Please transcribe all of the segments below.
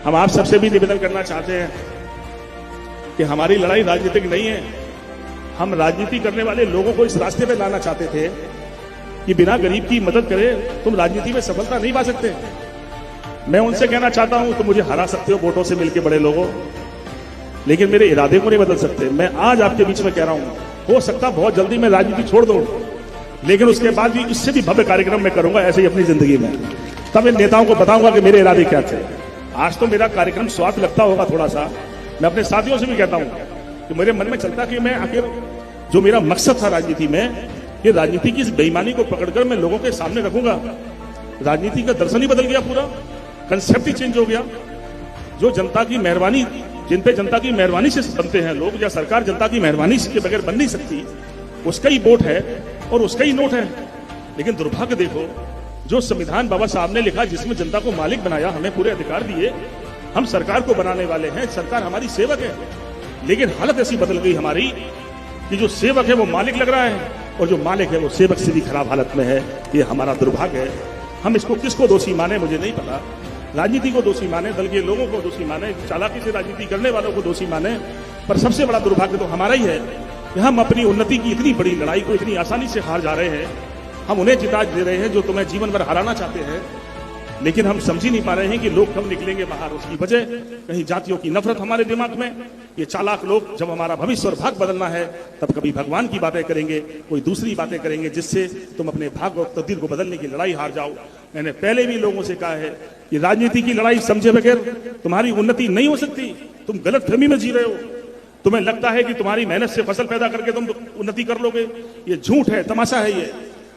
हम आप सबसे भी निवेदन करना चाहते हैं कि हमारी लड़ाई राजनीतिक नहीं है। हम राजनीति करने वाले लोगों को इस रास्ते पे लाना चाहते थे कि बिना गरीब की मदद करे तुम राजनीति में सफलता नहीं पा सकते। मैं उनसे कहना चाहता हूं तुम मुझे हरा सकते हो वोटों से मिलकर बड़े लोगों, लेकिन मेरे इरादे को नहीं बदल सकते। मैं आज आपके बीच में कह रहा हूं, हो सकता बहुत जल्दी मैं राजनीति छोड़ दूं, लेकिन उसके बाद भी इससे भी भव्य कार्यक्रम मैं करूंगा ऐसे ही अपनी जिंदगी में। तब इन नेताओं को बताऊंगा कि मेरे इरादे क्या थे। आज तो मेरा कार्यक्रम स्वार्थ लगता होगा थोड़ा सा। मैं अपने साथियों से भी कहता हूं कि मेरे मन में चलता कि मैं आखिर जो मेरा मकसद था राजनीति में, ये राजनीति की इस बेईमानी को पकड़कर मैं लोगों के सामने रखूंगा। राजनीति का दर्शन ही बदल गया, पूरा कंसेप्ट ही चेंज हो गया। जो जनता की मेहरबानी, जिन पे जनता की मेहरबानी से बनते हैं लोग, या सरकार जनता की मेहरबानी के बगैर बन नहीं सकती, उसका ही वोट है और उसका ही नोट है। लेकिन दुर्भाग्य देखो, जो संविधान बाबा साहब ने लिखा, जिसमें जनता को मालिक बनाया, हमें पूरे अधिकार दिए, हम सरकार को बनाने वाले हैं, सरकार हमारी सेवक है। लेकिन हालत ऐसी बदल गई हमारी कि जो सेवक है वो मालिक लग रहा है और जो मालिक है वो सेवक से भी खराब हालत में है। ये हमारा दुर्भाग्य है। हम इसको किसको दोषी माने मुझे नहीं पता। राजनीति को दोषी माने, दल के लोगों को दोषी माने, चालाकी से राजनीति करने वालों को दोषी माने, पर सबसे बड़ा दुर्भाग्य तो हमारा ही है कि हम अपनी उन्नति की इतनी बड़ी लड़ाई को इतनी आसानी से हार जा रहे हैं। हम उन्हें जिता दे रहे हैं जो तुम्हें जीवन भर हराना चाहते हैं, लेकिन हम समझ ही नहीं पा रहे हैं कि लोग कब निकलेंगे बाहर। उसकी वजह कहीं जातियों की नफरत हमारे दिमाग में। ये चालाक लोग जब हमारा भविष्य और भाग बदलना है, तब कभी भगवान की बातें करेंगे, कोई दूसरी बातें करेंगे, जिससे तुम अपने भाग और तकदीर को बदलने की लड़ाई हार जाओ। मैंने पहले भी लोगों से कहा है कि राजनीति की लड़ाई समझे बगैर तुम्हारी उन्नति नहीं हो सकती। तुम गलत फहमी में जी रहे हो। तुम्हें लगता है कि तुम्हारी मेहनत से फसल पैदा करके तुम उन्नति कर लोगे, ये झूठ है, तमाशा है। ये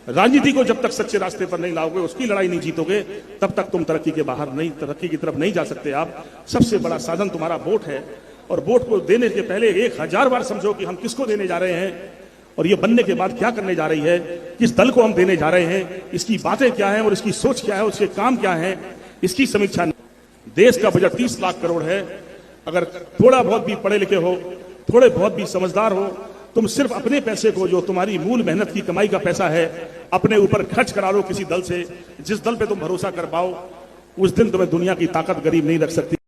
राजनीति को जब तक सच्चे रास्ते पर नहीं लाओगे, उसकी लड़ाई नहीं जीतोगे, तब तक तुम तरक्की के बाहर नहीं, तरक्की की तरफ नहीं जा सकते। आप सबसे बड़ा साधन तुम्हारा वोट है, और वोट को देने के पहले 1000 बार समझो कि हम किसको देने जा रहे हैं, और ये बनने के बाद क्या करने जा रही है, किस दल को हम देने जा रहे हैं, इसकी बातें क्या है और इसकी सोच क्या है, उसके काम क्या है, इसकी समीक्षा। देश का बजट 30 लाख करोड़ है। अगर थोड़ा बहुत भी पढ़े लिखे हो, थोड़े बहुत भी समझदार हो, तुम सिर्फ अपने पैसे को, जो तुम्हारी मूल मेहनत की कमाई का पैसा है, अपने ऊपर खर्च करा लो किसी दल से, जिस दल पे तुम भरोसा कर पाओ, उस दिन तुम्हें दुनिया की ताकत गरीब नहीं रख सकती।